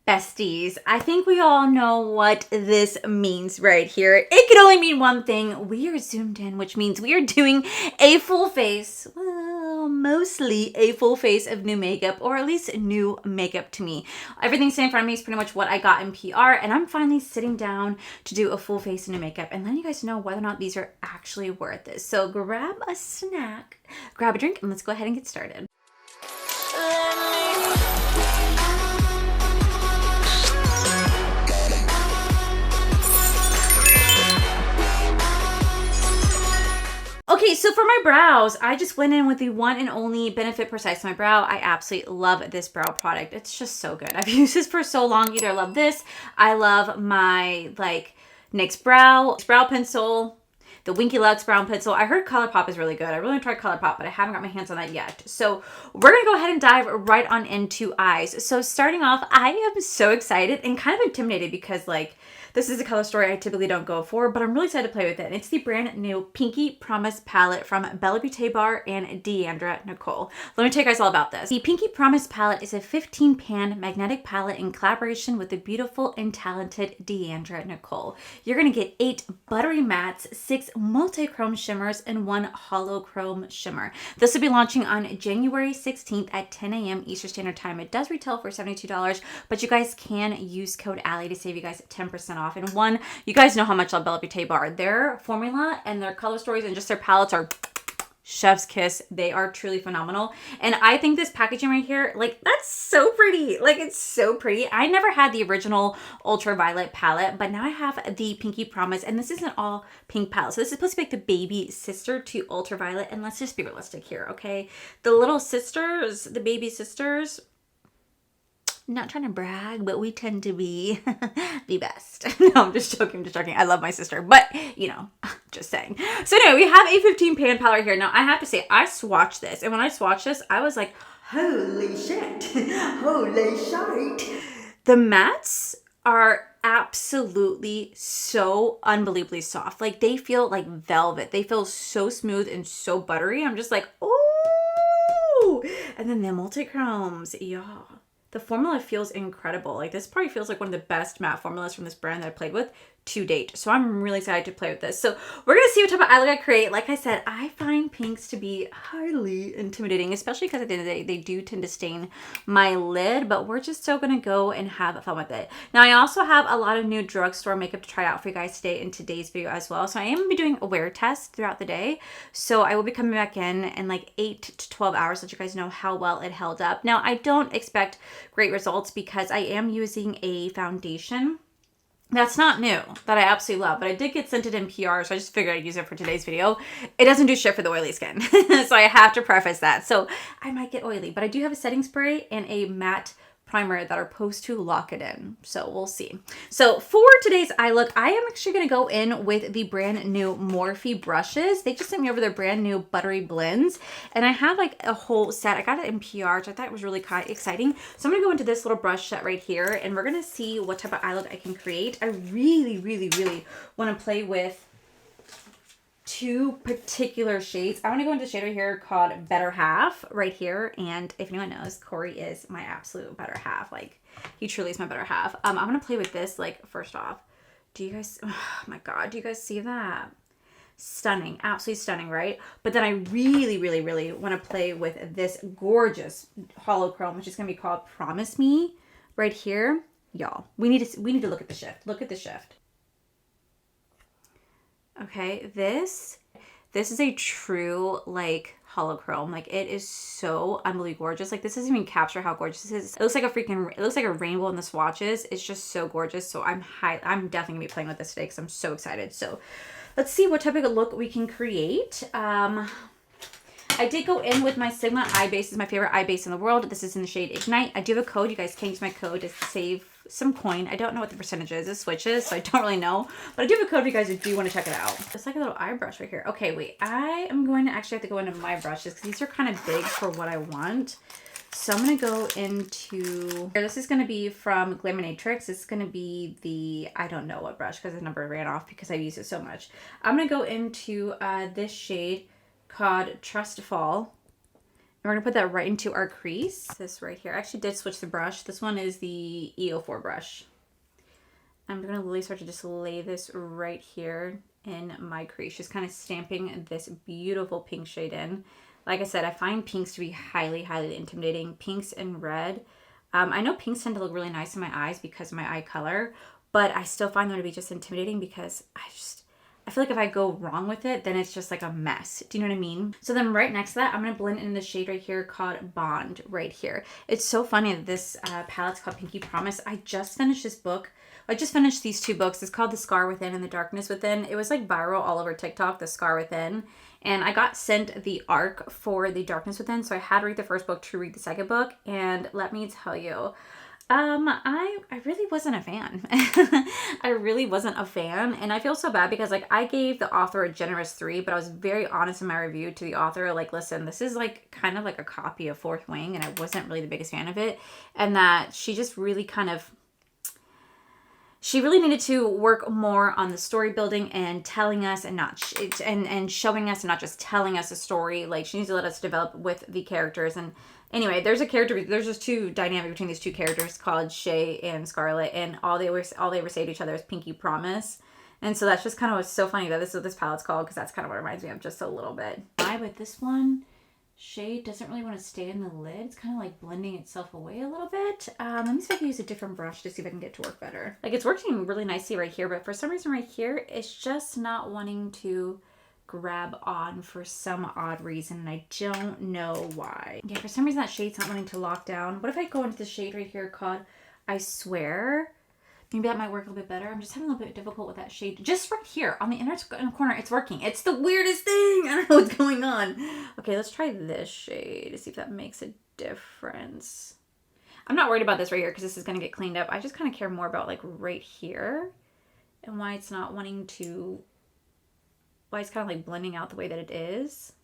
Besties, I think we all know what this means right here. It can only mean one thing. We are zoomed in, which means we are doing a full face, well, mostly a full face of new makeup, or at least new makeup to me. Everything sitting in front of me is pretty much what I got in PR, and I'm finally sitting down to do a full face of new makeup and letting you guys know whether or not these are actually worth it. So grab a snack, grab a drink, and let's go ahead and get started. Okay, so for my brows, I just went in with the one and only Benefit Precise My Brow. I absolutely love this brow product. It's just so good. I've used this for so long. Either I love this, I love my NYX brow pencil, the Winky Lux brow pencil. I heard ColourPop is really good. I really tried ColourPop, but I haven't got my hands on that yet. So we're gonna go ahead and dive right on into eyes. So starting off, I am so excited and kind of intimidated because this is a color story I typically don't go for, but I'm really excited to play with it. And it's the brand new Pinky Promise palette from BellaBeauteBar and DeandreaNicole. Let me tell you guys all about this. The Pinky Promise palette is a 15-pan magnetic palette in collaboration with the beautiful and talented DeandreaNicole. You're going to get 8 buttery mattes, 6 multi-chrome shimmers, and 1 hollow chrome shimmer. This will be launching on January 16th at 10 a.m. Eastern Standard Time. It does retail for $72, but you guys can use code Allie to save you guys 10% off. And one, you guys know how much I love BellaBeauteBar. Their formula and their color stories and just their palettes are chef's kiss. They are truly phenomenal. And I think this packaging right here, that's so pretty. It's so pretty. I never had the original ultraviolet palette, but now I have the Pinky Promise, and this is an all pink palette. So this is supposed to be like the baby sister to ultraviolet. And let's just be realistic here, okay? The little sisters, the baby sisters, not trying to brag, but we tend to be the best. No, I'm just joking. I love my sister, but just saying. So anyway, we have a 15-pan palette here. Now I have to say, I swatched this, and when I swatched this, I was like, holy shit, holy shite. The mattes are absolutely so unbelievably soft. They feel like velvet. They feel so smooth and so buttery. I'm just like, oh, and then the multi-chromes, y'all. The formula feels incredible. This probably feels like one of the best matte formulas from this brand that I played with to date. So I'm really excited to play with this. So we're going to see what type of eye look I create. Like I said, I find pinks to be highly intimidating, especially because at the end of the day, they do tend to stain my lid, but we're just still going to go and have fun with it. Now, I also have a lot of new drugstore makeup to try out for you guys today in today's video as well. So I am going to be doing a wear test throughout the day. So I will be coming back in 8 to 12 hours, let you guys know how well it held up. Now, I don't expect great results because I am using a foundation that's not new, that I absolutely love, but I did get sent it in PR, so I just figured I'd use it for today's video. It doesn't do shit for the oily skin, so I have to preface that. So I might get oily, but I do have a setting spray and a matte primer that are supposed to lock it in. So we'll see. So for today's eye look, I am actually going to go in with the brand new Morphe brushes. They just sent me over their brand new buttery blends, and I have a whole set. I got it in PR, which I thought was really kind of exciting. So I'm going to go into this little brush set right here, and we're going to see what type of eye look I can create. I really, really, really want to play with 2 particular shades. I want to go into a shade right here called Better Half right here. And if anyone knows, Corey is my absolute better half. He truly is my better half. I'm going to play with this, first off. Do you guys, oh my God, do you guys see that? Stunning, absolutely stunning, right? But then I really, really, really want to play with this gorgeous hollow chrome, which is going to be called Promise Me right here. Y'all, we need to look at the shift. Look at the shift. Okay, this is a true hollow chrome. It is so unbelievably gorgeous. This doesn't even capture how gorgeous this is. It looks like a rainbow in the swatches. It's just so gorgeous. So I'm definitely gonna be playing with this today because I'm so excited. So let's see what type of look we can create. I did go in with my Sigma eye base. This is my favorite eye base in the world. This is in the shade Ignite. I do have a code. You guys can use my code to save some coin. I don't know what the percentage is. It switches, so I don't really know. But I do have a code if you guys do want to check it out. It's like a little eye brush right here. Okay, wait. I am going to actually have to go into my brushes because these are kind of big for what I want. So I'm going to go into, this is going to be from Glaminatrix. It's going to be the, I don't know what brush because the number ran off because I use it so much. I'm going to go into this shade called Trust Fall. We're going to put that right into our crease. This right here. I actually did switch the brush. This one is the EO4 brush. I'm going to really start to just lay this right here in my crease. Just kind of stamping this beautiful pink shade in. Like I said, I find pinks to be highly, highly intimidating. Pinks and red. I know pinks tend to look really nice in my eyes because of my eye color, but I still find them to be just intimidating because I feel like if I go wrong with it, then it's just like a mess. Do you know what I mean? So then right next to that, I'm going to blend in the shade right here called Bond right here. It's so funny that this palette's called Pinky Promise. I just finished this book. I just finished these two books. It's called The Scar Within and The Darkness Within. It was like viral all over TikTok, The Scar Within. And I got sent the arc for The Darkness Within. So I had to read the first book to read the second book. And let me tell you, I really wasn't a fan. I really wasn't a fan. And I feel so bad because like I gave the author a generous 3, but I was very honest in my review to the author. Like, listen, this is like kind of like a copy of Fourth Wing. And I wasn't really the biggest fan of it. And that she just really kind of, she really needed to work more on the story building and telling us and not and showing us and not just telling us a story. Like she needs to let us develop with the characters. And anyway, there's just two dynamic between these two characters called Shay and Scarlett, and all they ever say to each other is Pinky Promise. And so that's just kind of what's so funny that this is what this palette's called, because that's kind of what it reminds me of just a little bit. With this one, shade doesn't really want to stay in the lid. It's kind of like blending itself away a little bit. Let me see if I can use a different brush to see if I can get to work better. Like it's working really nicely right here, but for some reason right here, it's just not wanting to grab on for some odd reason. And I don't know why. Yeah, for some reason that shade's not wanting to lock down. What if I go into the shade right here called I Swear? Maybe that might work a little bit better. I'm just having a little bit difficult with that shade. Just right here on the inner corner, it's working. It's the weirdest thing. I don't know what's going on. Okay, let's try this shade to see if that makes a difference. I'm not worried about this right here because this is going to get cleaned up. I just kind of care more about like right here and why it's not wanting to, why it's kind of like blending out the way that it is.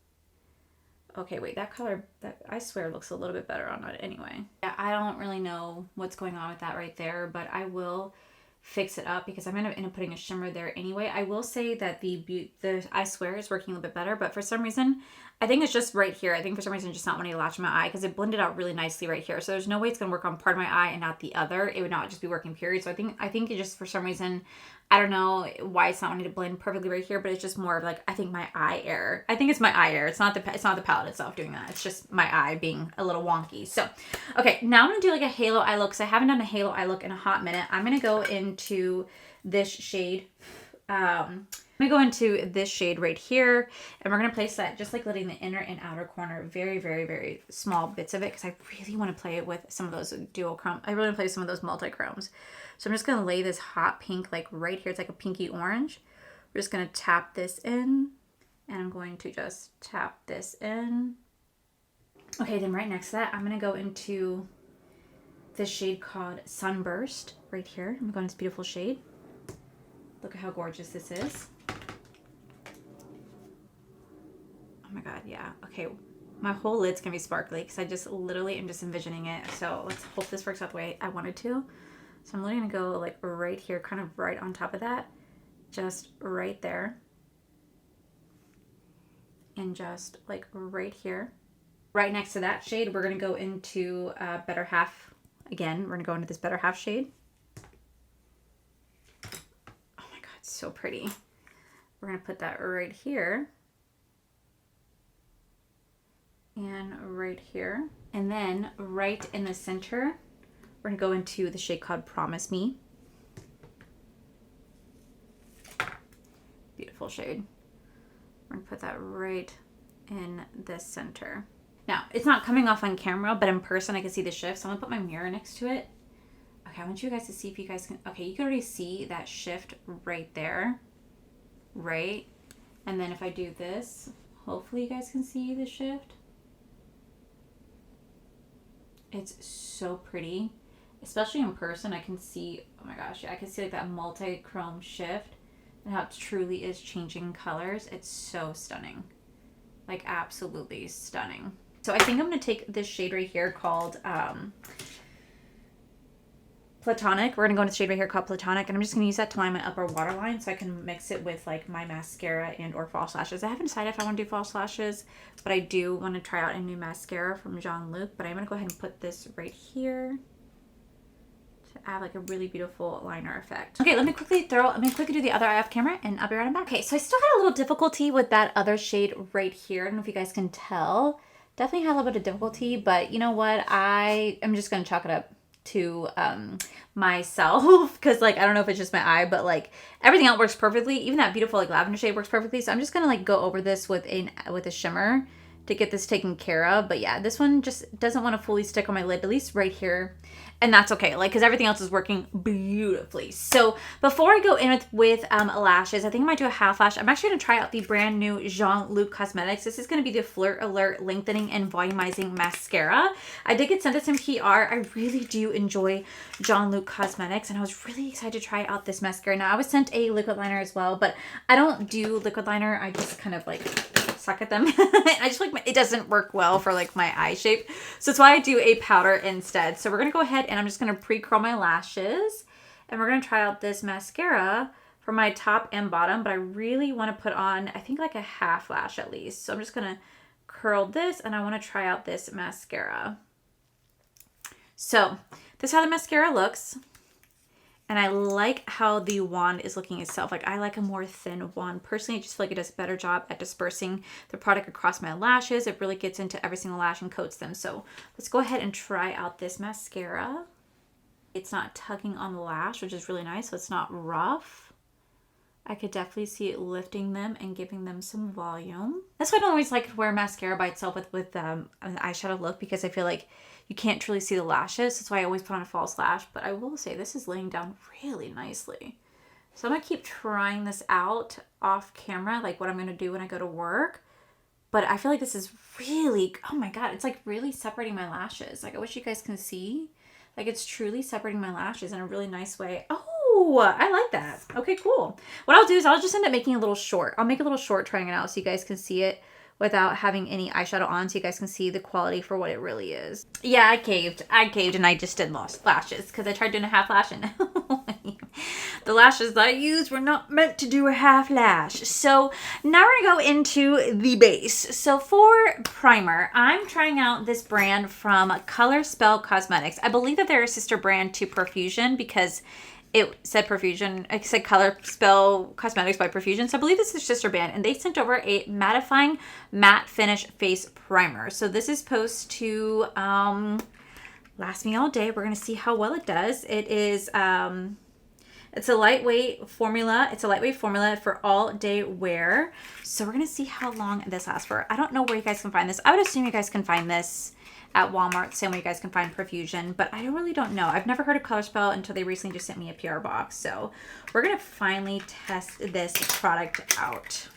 Okay, wait, that color, that I swear looks a little bit better on it anyway. Yeah, I don't really know what's going on with that right there, but I will fix it up because I'm going to end up putting a shimmer there anyway. I will say that the I Swear is working a little bit better, but for some reason, I think it's just right here. I think for some reason, it's just not wanting to latch my eye because it blended out really nicely right here. So there's no way it's going to work on part of my eye and not the other. It would not just be working period. So I think it just, for some reason, I don't know why it's not wanting to blend perfectly right here, but it's just more of like, I think my eye error. I think it's my eye error. It's not the palette itself doing that. It's just my eye being a little wonky. So, okay, now I'm going to do like a halo eye look because I haven't done a halo eye look in a hot minute. I'm going to go into this shade. I'm going to go into this shade right here, and we're going to place that just like letting the inner and outer corner very, very, very small bits of it because I really want to play it with some of those duochrome. I really want to play with some of those multi-chromes. So I'm just going to lay this hot pink like right here. It's like a pinky orange. We're just going to tap this in, and I'm going to just tap this in. Okay, then right next to that, I'm going to go into this shade called Sunburst right here. I'm going to go into this beautiful shade. Look at how gorgeous this is. Oh my God, yeah. Okay, my whole lid's going to be sparkly because I just literally am just envisioning it. So let's hope this works out the way I wanted to. So I'm literally going to go like right here, kind of right on top of that. Just right there. And just like right here. Right next to that shade, we're going to go into Better Half. Again, we're going to go into this Better Half shade. Oh my God, it's so pretty. We're going to put that right here. And right here. And then right in the center, we're going to go into the shade called Promise Me. Beautiful shade. We're going to put that right in the center. Now, it's not coming off on camera, but in person I can see the shift. So I'm going to put my mirror next to it. Okay, I want you guys to see if you guys can... Okay, you can already see that shift right there. Right? And then if I do this, hopefully you guys can see the shift. It's so pretty. Especially in person, I can see... Oh my gosh, yeah, I can see like that multi-chrome shift. And how it truly is changing colors. It's so stunning. Like, absolutely stunning. So I think I'm going to take this shade right here called Platonic. We're going to go into the shade right here called Platonic. And I'm just going to use that to line my upper waterline so I can mix it with like my mascara and or false lashes. I haven't decided if I want to do false lashes, but I do want to try out a new mascara from Jean-Luc. But I'm going to go ahead and put this right here to add like a really beautiful liner effect. Okay, let me quickly do the other eye off camera and I'll be right back. Okay, so I still had a little difficulty with that other shade right here. I don't know if you guys can tell. Definitely had a little bit of difficulty, but you know what? I am just going to chalk it up to myself because like I don't know if it's just my eye, but like everything else works perfectly. Even that beautiful like lavender shade works perfectly. So I'm just gonna like go over this with a shimmer to get this taken care of. But yeah, this one just doesn't want to fully stick on my lid, at least right here. And that's okay, like, because everything else is working beautifully. So before I go in with lashes, I think I might do a half lash. I'm actually going to try out the brand new Jean-Luc Cosmetics. This is going to be the Flirt Alert Lengthening and Volumizing Mascara. I did get sent this in PR. I really do enjoy Jean-Luc Cosmetics, and I was really excited to try out this mascara. Now, I was sent a liquid liner as well, but I don't do liquid liner. I just kind of like suck at them. I just like it doesn't work well for like my eye shape, so that's why I do a powder instead. So we're gonna go ahead and I'm just gonna pre-curl my lashes, and we're gonna try out this mascara for my top and bottom, but I really want to put on I think like a half lash at least. So I'm just gonna curl this and I want to try out this mascara. So this is how the mascara looks. And I like how the wand is looking itself. Like I like a more thin wand. Personally, I just feel like it does a better job at dispersing the product across my lashes. It really gets into every single lash and coats them. So let's go ahead and try out this mascara. It's not tugging on the lash, which is really nice. So it's not rough. I could definitely see it lifting them and giving them some volume. That's why I don't always like to wear mascara by itself with an eyeshadow look, because I feel like you can't truly see the lashes. That's why I always put on a false lash. But I will say this is laying down really nicely. So I'm going to keep trying this out off camera, like what I'm going to do when I go to work. But I feel like this is really, oh my God, it's like really separating my lashes. Like I wish you guys can see. Like it's truly separating my lashes in a really nice way. Oh, I like that. Okay, cool. What I'll do is I'll just end up making a little short. I'll make a little short trying it out so you guys can see it without having any eyeshadow on, so you guys can see the quality for what it really is. Yeah, I caved and I just did lost lashes because I tried doing a half lash and the lashes that I used were not meant to do a half lash. So now we're gonna go into the base. So for primer, I'm trying out this brand from Color Spell Cosmetics. I believe that they're a sister brand to Profusion because it said Profusion. It said Color Spell Cosmetics by Profusion. So I believe this is their sister brand. And they sent over a mattifying matte finish face primer. So this is supposed to last me all day. We're going to see how well it does. It is, it's a lightweight formula. It's a lightweight formula for all day wear. So we're going to see how long this lasts for. I don't know where you guys can find this. I would assume you guys can find this at Walmart, the same way you guys can find Profusion, but I really don't know. I've never heard of Color Spell until they recently just sent me a PR box. So we're gonna finally test this product out.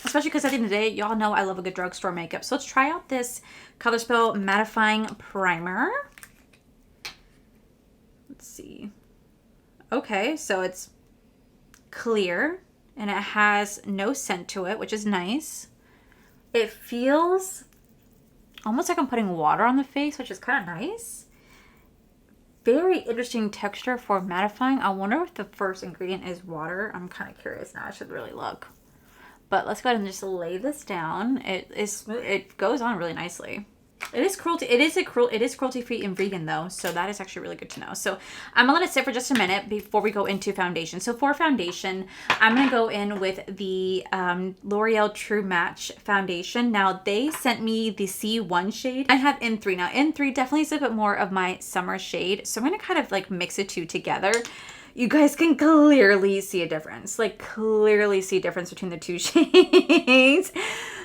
Especially because at the end of the day, y'all know I love a good drugstore makeup. So let's try out this Color Spell Mattifying Primer. Let's see. Okay, so it's clear and it has no scent to it, which is nice. It feels almost like I'm putting water on the face, which is kind of nice. Very interesting texture for mattifying. I wonder if the first ingredient is water. I'm kind of curious now. I should really look. But let's go ahead and just lay this down. It goes on really nicely. It is cruelty. It is cruelty-free and vegan though, so that is actually really good to know. So I'm gonna let it sit for just a minute before we go into foundation. So for foundation, I'm gonna go in with the L'Oreal True Match foundation. Now they sent me the C1 shade. I have N3 now. N3 definitely is a bit more of my summer shade, so I'm gonna kind of like mix the two together. You guys can clearly see a difference, like clearly see a difference between the two shades.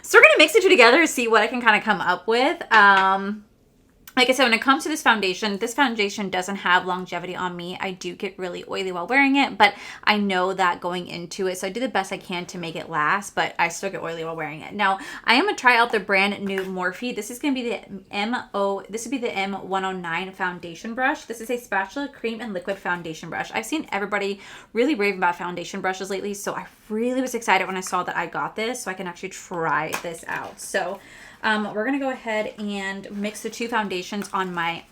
So we're going to mix the two together to see what I can kind of come up with. Like I said, when it comes to this foundation doesn't have longevity on me. I do get really oily while wearing it, but I know that going into it. So I do the best I can to make it last, but I still get oily while wearing it. Now, I am going to try out the brand new Morphe. This is going to be the M109 foundation brush. This is a spatula, cream, and liquid foundation brush. I've seen everybody really rave about foundation brushes lately, so I really was excited when I saw that I got this so I can actually try this out. So we're going to go ahead and mix the two foundations on my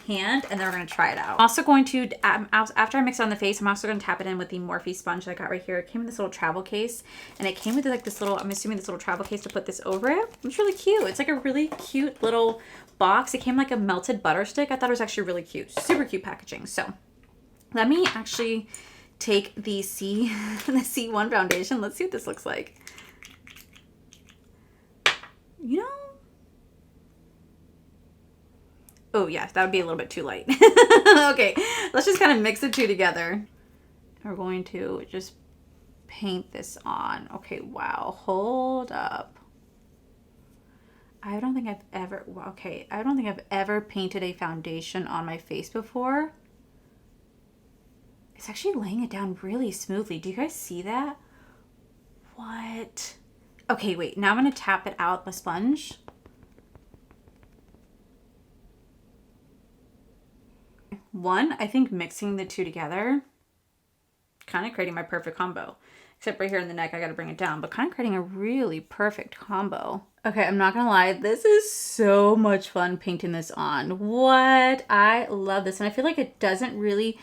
hand, and then we're going to try it out. I'm also going to, after I mix it on the face, I'm also going to tap it in with the Morphe sponge that I got right here. It came in this little travel case, and it came with like this little, I'm assuming this little travel case to put this over it. It's really cute. It's like a really cute little box. It came like a melted butter stick. I thought it was actually really cute. Super cute packaging. So let me actually take the C1 foundation. Let's see what this looks like. You know, oh yeah, that would be a little bit too light. Okay, let's just kind of mix the two together. We're going to just paint this on. Okay, wow, hold up. I don't think I've ever painted a foundation on my face before. It's actually laying it down really smoothly. Do you guys see that? What? Okay, wait, now I'm gonna tap it out with a sponge. One, I think mixing the two together, kind of creating my perfect combo. Except right here in the neck, I gotta bring it down, but kind of creating a really perfect combo. Okay, I'm not gonna lie, this is so much fun painting this on. What? I love this, and I feel like it doesn't really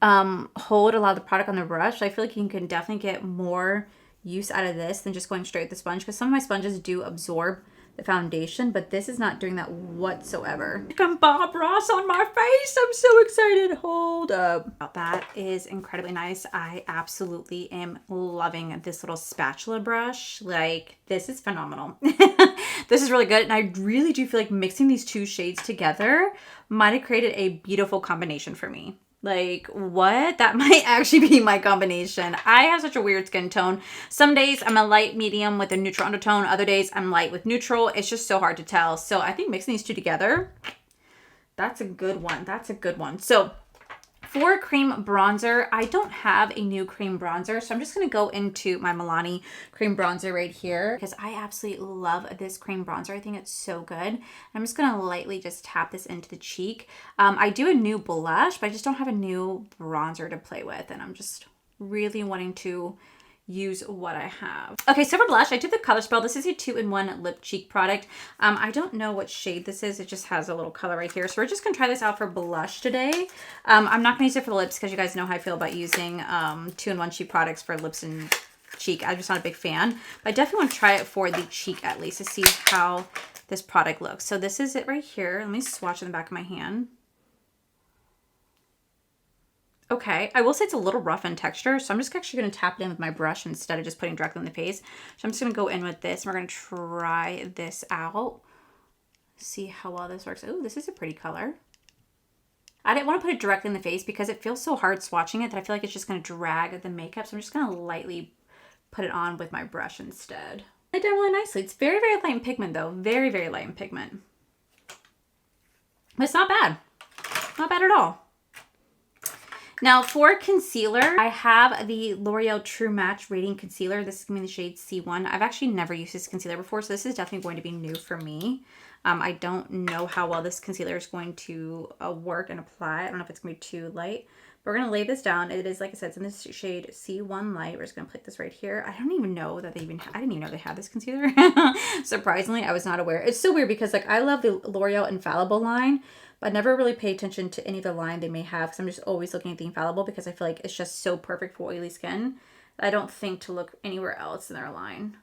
hold a lot of the product on the brush. I feel like you can definitely get more use out of this than just going straight with the sponge, because some of my sponges do absorb the foundation, but this is not doing that whatsoever. I'm Bob Ross on my face. I'm so excited. Hold up. That is incredibly nice. I absolutely am loving this little spatula brush. Like, this is phenomenal. This is really good, and I really do feel like mixing these two shades together might have created a beautiful combination for me. Like, what? That might actually be my combination. I have such a weird skin tone. Some days I'm a light medium with a neutral undertone. Other days I'm light with neutral. It's just so hard to tell. So I think mixing these two together, that's a good one. That's a good one. So for cream bronzer, I don't have a new cream bronzer, so I'm just going to go into my Milani cream bronzer right here because I absolutely love this cream bronzer. I think it's so good. I'm just going to lightly just tap this into the cheek. I do a new blush, but I just don't have a new bronzer to play with, and I'm just really wanting to use what I have. Okay, so for blush, I did the Color Spell. This is a 2-in-1 lip cheek product. I don't know what shade this is. It just has a little color right here. So we're just gonna try this out for blush today. I'm not gonna use it for the lips because you guys know how I feel about using 2-in-1 cheek products for lips and cheek. I'm just not a big fan, but I definitely want to try it for the cheek at least to see how this product looks. So this is it right here. Let me swatch in the back of my hand. Okay, I will say it's a little rough in texture, so I'm just actually going to tap it in with my brush instead of just putting directly in the face. So I'm just going to go in with this, and we're going to try this out. See how well this works. Oh, this is a pretty color. I didn't want to put it directly in the face because it feels so hard swatching it that I feel like it's just going to drag the makeup, so I'm just going to lightly put it on with my brush instead. It did really nicely. It's very, very light in pigment, though. Very, very light in pigment. But it's not bad. Not bad at all. Now for concealer, I have the L'Oreal True Match Radiant Concealer. This is going to be the shade C1. I've actually never used this concealer before, so this is definitely going to be new for me. I don't know how well this concealer is going to work and apply. I don't know if it's going to be too light. But we're going to lay this down. It is, like I said, it's in this shade C1 Light. We're just going to put this right here. I don't even know that I didn't even know they had this concealer. Surprisingly, I was not aware. It's so weird because like I love the L'Oreal Infallible line, but I never really pay attention to any of the line they may have because I'm just always looking at the Infallible because I feel like it's just so perfect for oily skin. I don't think to look anywhere else in their line.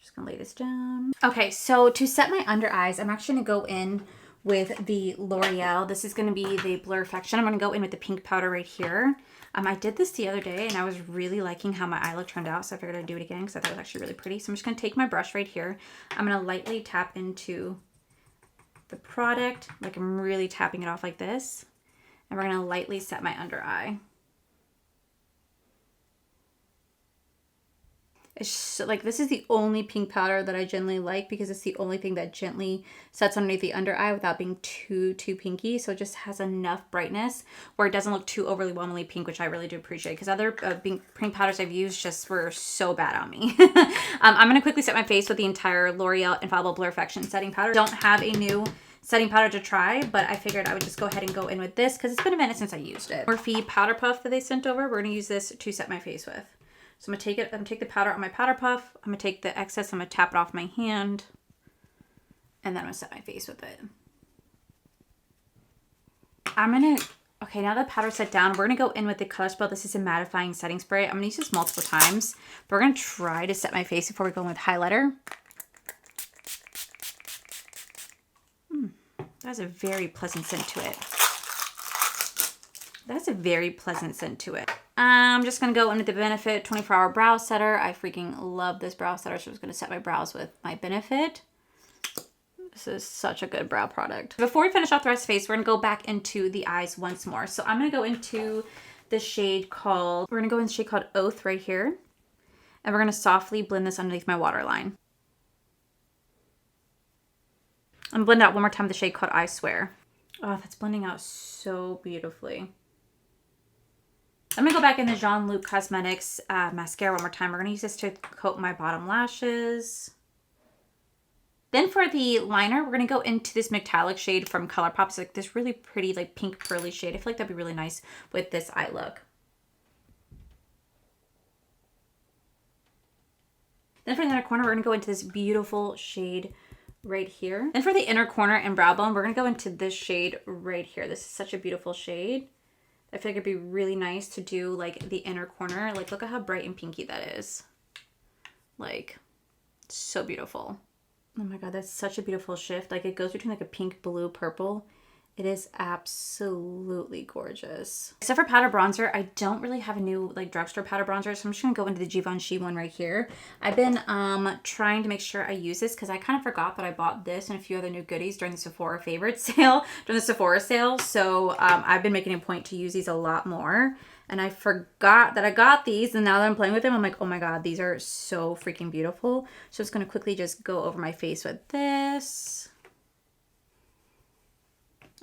Just gonna lay this down. Okay, so to set my under eyes, I'm actually gonna go in with the L'Oreal. This is gonna be the Blurfection. I'm gonna go in with the pink powder right here. I did this the other day and I was really liking how my eye look turned out, so I figured I'd do it again because I thought it was actually really pretty. So I'm just gonna take my brush right here. I'm gonna lightly tap into the product, like I'm really tapping it off like this, and we're gonna lightly set my under eye. It's just, like, this is the only pink powder that I generally like because it's the only thing that gently sets underneath the under eye without being too pinky. So it just has enough brightness where it doesn't look too overly whelmingly pink, which I really do appreciate because other pink powders I've used just were so bad on me. I'm going to quickly set my face with the entire L'Oreal Infallible Blurfection setting powder. Don't have a new setting powder to try, but I figured I would just go ahead and go in with this because it's been a minute since I used it. Morphe Powder Puff that they sent over, we're going to use this to set my face with. So I'm going to take the powder on my powder puff. I'm going to take the excess, I'm going to tap it off my hand. And then I'm going to set my face with it. Okay, now the powder's set down, we're gonna go in with the color spell. This is a mattifying setting spray. I'm gonna use this multiple times, but we're gonna try to set my face before we go in with highlighter. That has a very pleasant scent to it. That's a very pleasant scent to it. I'm just going to go in with the Benefit 24-Hour Brow Setter. I freaking love this brow setter, so I'm just going to set my brows with my Benefit. This is such a good brow product. Before we finish off the rest of the face, we're going to go back into the eyes once more. So I'm going to go into the shade called, Oath right here. And we're going to softly blend this underneath my waterline. I'm blend out one more time the shade called I Swear. Oh, that's blending out so beautifully. I'm going to go back in the Jean-Luc Cosmetics mascara one more time. We're going to use this to coat my bottom lashes. Then for the liner, we're going to go into this metallic shade from ColourPop. It's like this really pretty, like pink pearly shade. I feel like that'd be really nice with this eye look. Then for the inner corner, we're going to go into this beautiful shade right here. And for the inner corner and brow bone, we're going to go into this shade right here. This is such a beautiful shade. I feel like it'd be really nice to do like the inner corner. Like, look at how bright and pinky that is. Like, so beautiful. Oh my God, that's such a beautiful shift. Like, it goes between like a pink, blue, purple. It is absolutely gorgeous. Except for powder bronzer, I don't really have a new like drugstore powder bronzer, so I'm just gonna go into the Givenchy one right here. I've been trying to make sure I use this because I kind of forgot that I bought this and a few other new goodies during the Sephora favorite sale, So I've been making a point to use these a lot more. And I forgot that I got these, and now that I'm playing with them, I'm like, oh my God, these are so freaking beautiful. So I'm just gonna quickly just go over my face with this.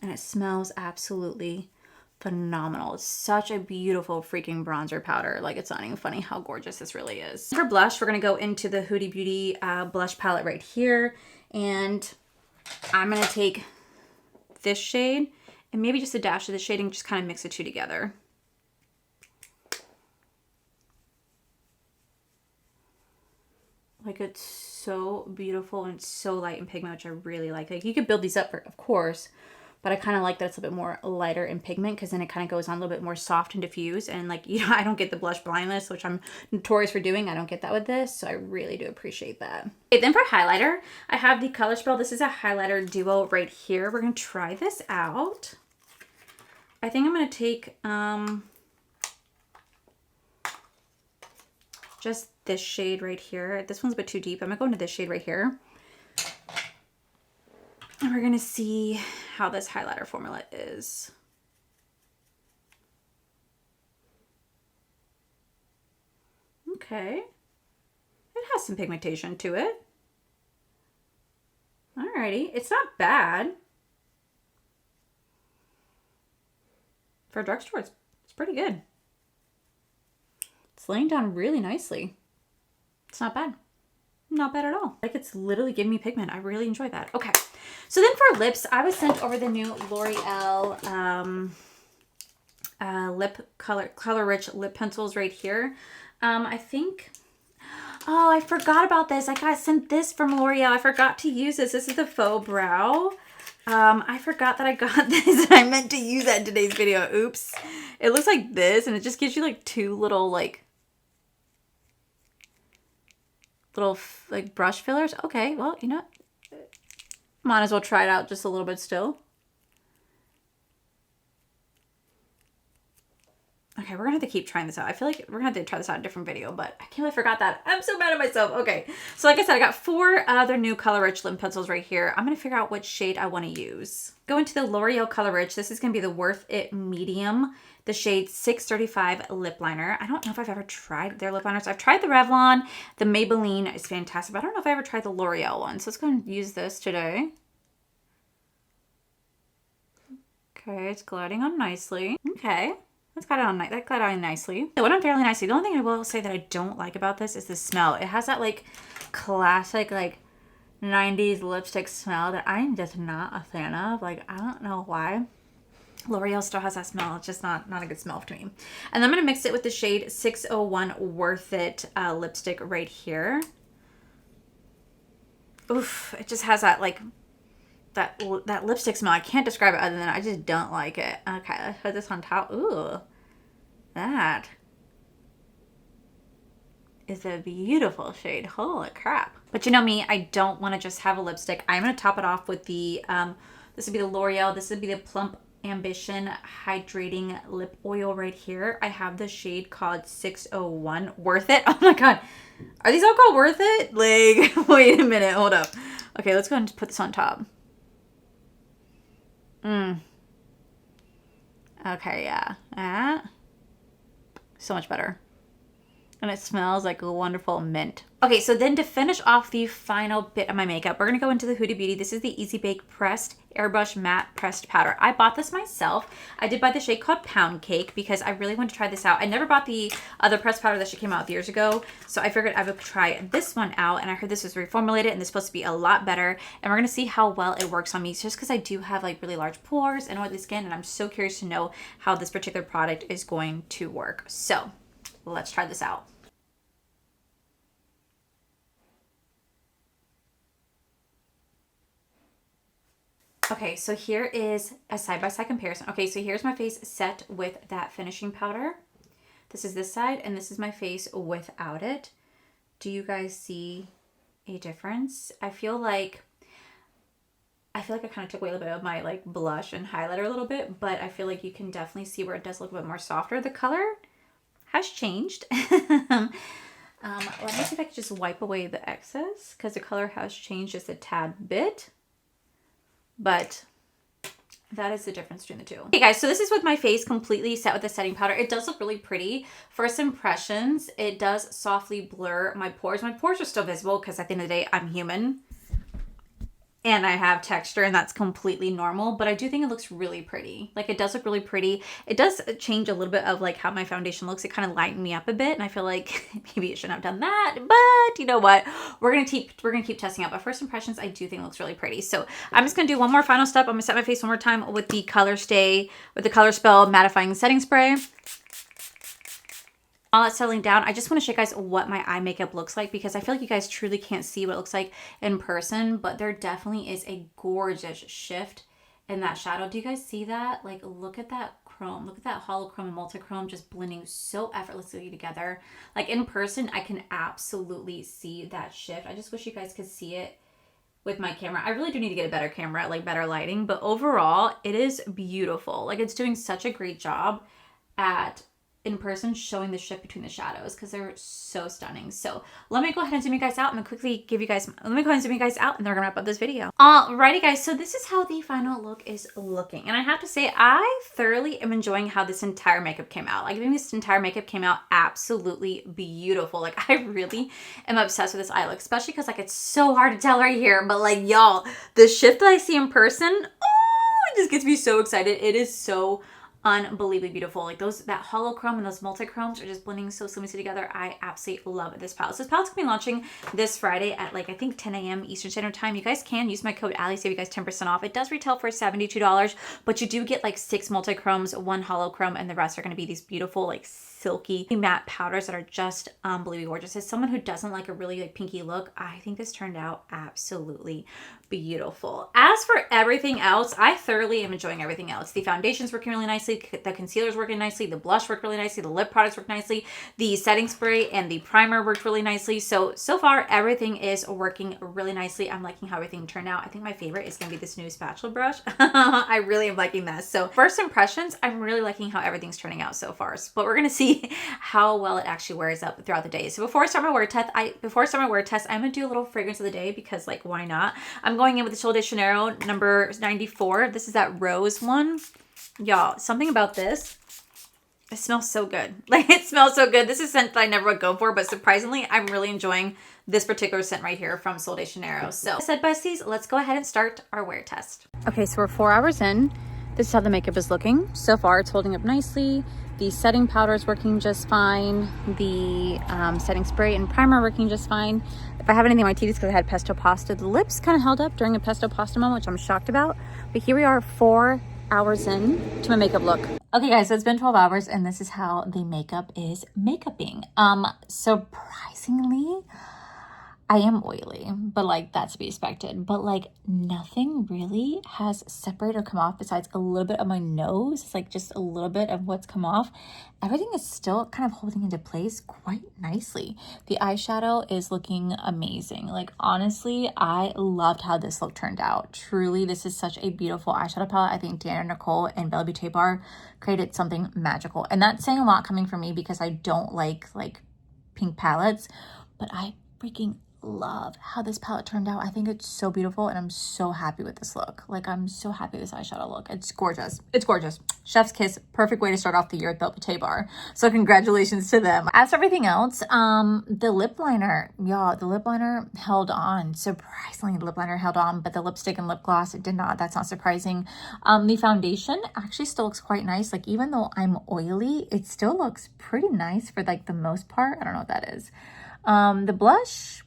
And it smells absolutely phenomenal. It's such a beautiful freaking bronzer powder. Like, it's not even funny how gorgeous this really is. For blush, we're going to go into the Huda Beauty blush palette right here. And I'm going to take this shade and maybe just a dash of this shade and just kind of mix the two together. Like, it's so beautiful and it's so light in pigment, which I really like. Like, you could build these up, of course, but I kind of like that it's a bit more lighter in pigment because then it kind of goes on a little bit more soft and diffuse. And like, you know, I don't get the blush blindness, which I'm notorious for doing. I don't get that with this. So I really do appreciate that. Okay, then for highlighter, I have the Color Spell. This is a highlighter duo right here. We're going to try this out. I think I'm going to take just this shade right here. This one's a bit too deep. I'm going to go into this shade right here. And we're going to see how this highlighter formula is. Okay. It has some pigmentation to it. Alrighty. It's not bad. For a drugstore, it's pretty good. It's laying down really nicely. It's not bad. Not bad at all. Like, it's literally giving me pigment. I really enjoy that. Okay. So then for lips, I was sent over the new L'Oreal color rich lip pencils right here. I think, oh, I forgot about this. I got sent this from L'Oreal. I forgot to use this. This is the Faux Brow. I forgot that I got this and I meant to use that in today's video. Oops. It looks like this and it just gives you like two little like brush fillers. Okay, well, you know, might as well try it out just a little bit still. Okay, we're gonna have to keep trying this out. I feel like we're gonna have to try this out in a different video, but I can't believe I forgot that. I'm so mad at myself. Okay, so like I said, I got 4 other new Color Rich lip pencils right here. I'm gonna figure out what shade I wanna use. Go into the L'Oreal Color Rich. This is gonna be the Worth It Medium, the shade 635 lip liner. I don't know if I've ever tried their lip liners. I've tried the Revlon, the Maybelline is fantastic, but I don't know if I ever tried the L'Oreal one. So let's go and use this today. Okay, it's gliding on nicely. Okay. That glided on nicely. It went on fairly nicely. The only thing I will say that I don't like about this is the smell. It has that like classic like 90s lipstick smell that I'm just not a fan of. Like, I don't know why. L'Oreal still has that smell. It's just not a good smell to me. And then I'm going to mix it with the shade 601 Worth It lipstick right here. Oof, it just has that like that lipstick smell. I can't describe it other than I just don't like it. Okay, let's put this on top. Ooh, that is a beautiful shade. Holy crap. But you know me, I don't want to just have a lipstick. I'm going to top it off with the, this would be the L'Oreal. This would be the Plump Ambition Hydrating Lip Oil right here. I have the shade called 601. Worth it? Oh my God. Are these all called Worth It? Like, wait a minute. Hold up. Okay, let's go ahead and put this on top. Okay, yeah. So much better. And it smells like a wonderful mint. Okay, so then to finish off the final bit of my makeup, we're going to go into the Huda Beauty. This is the Easy Bake Pressed Airbrush Matte Pressed Powder. I bought this myself. I did buy the shade called Pound Cake because I really wanted to try this out. I never bought the other pressed powder that she came out years ago, so I figured I would try this one out, and I heard this was reformulated and it's supposed to be a lot better, and we're going to see how well it works on me just because I do have like really large pores and oily skin, and I'm so curious to know how this particular product is going to work. So let's try this out. Okay, so here is a side-by-side comparison. Okay, so here's my face set with that finishing powder. This is this side, and this is my face without it. Do you guys see a difference? I feel like I kind of took away a little bit of my like blush and highlighter a little bit, but I feel like you can definitely see where it does look a bit more softer. The color has changed. Let me see if I can just wipe away the excess because the color has changed just a tad bit. But that is the difference between the two. Okay guys, so this is with my face completely set with the setting powder. It does look really pretty. First impressions, it does softly blur my pores. My pores are still visible because at the end of the day, I'm human. And I have texture, and that's completely normal, but I do think it looks really pretty. Like, it does look really pretty. It does change a little bit of like how my foundation looks. It kind of lightened me up a bit, and I feel like maybe I shouldn't have done that, but you know what? We're gonna keep testing out. But first impressions, I do think it looks really pretty. So I'm just gonna do one more final step. I'm gonna set my face one more time with the Color Spell Mattifying Setting Spray. While it's settling down, I just want to show you guys what my eye makeup looks like because I feel like you guys truly can't see what it looks like in person, but there definitely is a gorgeous shift in that shadow. Do you guys see that? Like, look at that chrome. Look at that holochrome and multichrome just blending so effortlessly together. Like, in person, I can absolutely see that shift. I just wish you guys could see it with my camera. I really do need to get a better camera, like better lighting, but overall, it is beautiful. Like, it's doing such a great job at in person showing the shift between the shadows because they're so stunning. So let me go ahead and zoom you guys out and then quickly give you guys, let me go ahead and zoom you guys out and then we're gonna wrap up this video. Alrighty guys, so this is how the final look is looking. And I have to say, I thoroughly am enjoying how this entire makeup came out. Like, I think this entire makeup came out absolutely beautiful. Like, I really am obsessed with this eye look, especially because like it's so hard to tell right here, but like y'all, the shift that I see in person, oh, it just gets me so excited. It is so unbelievably beautiful. Like that holochrome and those multichromes are just blending so seamlessly together. I absolutely love this palette. So this palette's gonna be launching this Friday at like, I think 10 a.m. Eastern Standard Time. You guys can use my code Allie, save you guys 10% off. It does retail for $72, but you do get like 6 multichromes, 1 holochrome, and the rest are gonna be these beautiful like silky matte powders that are just unbelievably gorgeous. As someone who doesn't like a really like pinky look, I think this turned out absolutely beautiful. As for everything else, I thoroughly am enjoying everything else. The foundation's working really nicely, the concealer's working nicely, the blush worked really nicely, the lip products work nicely, the setting spray and the primer worked really nicely. So far everything is working really nicely. I'm liking how everything turned out. I think my favorite is gonna be this new spatula brush. I really am liking that. So first impressions, I'm really liking how everything's turning out so far. But we're gonna see how well it actually wears up throughout the day. So before I start my wear test, I'm gonna do a little fragrance of the day because like, why not? I'm going in with the Sol de Janeiro number 94. This is that rose one. Y'all, something about this, it smells so good. Like, it smells so good. This is a scent that I never would go for, but surprisingly, I'm really enjoying this particular scent right here from Sol de Janeiro. So, as I said, besties, let's go ahead and start our wear test. Okay, so we're 4 hours in. This is how the makeup is looking. So far, it's holding up nicely. The setting powder is working just fine. The setting spray and primer are working just fine. If I have anything on my teeth, it's because I had pesto pasta. The lips kind of held up during a pesto pasta moment, which I'm shocked about. But here we are 4 hours in to my makeup look. Okay guys, so it's been 12 hours and this is how the makeup is makeuping. Surprisingly, I am oily, but like that's to be expected. But like nothing really has separated or come off besides a little bit of my nose. It's like just a little bit of what's come off. Everything is still kind of holding into place quite nicely. The eyeshadow is looking amazing. Like honestly, I loved how this look turned out. Truly, this is such a beautiful eyeshadow palette. I think DeandreaNicole and BellaBeauteBar created something magical. And that's saying a lot coming from me because I don't like pink palettes, but I freaking love how this palette turned out. I think it's so beautiful and I'm so happy with this look. Like I'm so happy with this eyeshadow look. It's gorgeous. It's gorgeous. Chef's kiss. Perfect way to start off the year at BellaBeauteBar. So congratulations to them. As for everything else, the lip liner, y'all, the lip liner held on. Surprisingly, the lip liner held on, but the lipstick and lip gloss, it did not. That's not surprising. The foundation actually still looks quite nice. Like even though I'm oily, it still looks pretty nice for like the most part. I don't know what that is. The blush,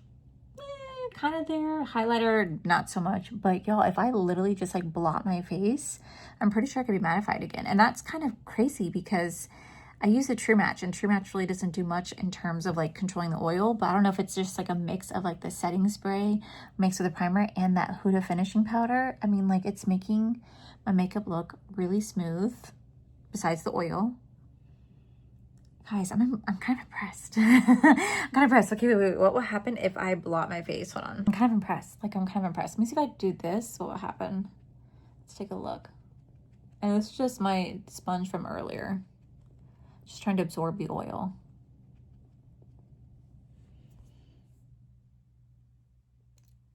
kind of there. Highlighter, not so much. But y'all, if I literally just like blot my face, I'm pretty sure I could be mattified again. And that's kind of crazy because I use a True Match and True Match really doesn't do much in terms of like controlling the oil. But I don't know if it's just like a mix of like the setting spray mixed with a primer and that Huda finishing powder. I mean, like it's making my makeup look really smooth besides the oil. Guys, I'm kind of impressed. I'm kind of impressed. Okay, wait. What will happen if I blot my face? Hold on. I'm kind of impressed. Like, I'm kind of impressed. Let me see if I do this. What will happen? Let's take a look. And this is just my sponge from earlier. Just trying to absorb the oil.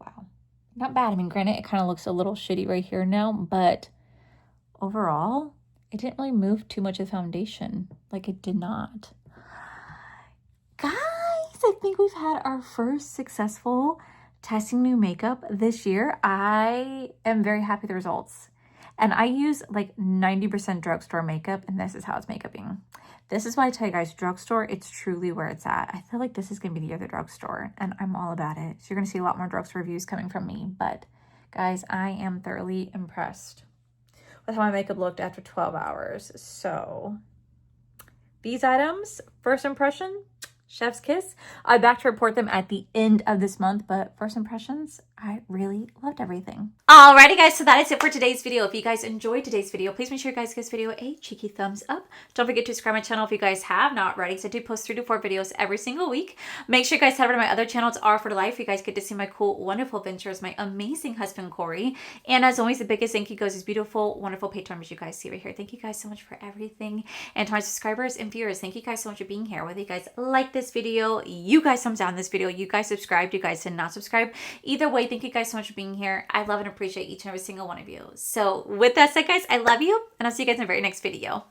Wow. Not bad. I mean, granted, it kind of looks a little shitty right here now, but overall, it didn't really move too much of the foundation. Like it did not. Guys, I think we've had our first successful testing new makeup this year. I am very happy with the results. And I use like 90% drugstore makeup, and this is how it's makeuping. This is why I tell you guys, drugstore, it's truly where it's at. I feel like this is going to be the year of the drugstore, and I'm all about it. So you're going to see a lot more drugstore reviews coming from me. But guys, I am thoroughly impressed with how my makeup looked after 12 hours. So these items, first impression, chef's kiss. I'm back to report them at the end of this month, but first impressions, I really loved everything. Alrighty guys, so that is it for today's video. If you guys enjoyed today's video, please make sure you guys give this video a cheeky thumbs up. Don't forget to subscribe to my channel if you guys have not already, because I do post 3 to 4 videos every single week. Make sure you guys head over to my other channel. It's R for Life. You guys get to see my cool, wonderful adventures, my amazing husband, Corey. And as always, the biggest thank you goes to these beautiful, wonderful patrons you guys see right here. Thank you guys so much for everything. And to my subscribers and viewers, thank you guys so much for being here. Whether you guys like this video, you guys thumbs down this video, you guys subscribed, you guys did not subscribe. Either way, thank you guys so much for being here. I love and appreciate each and every single one of you. So with that said, guys, I love you, and I'll see you guys in the very next video.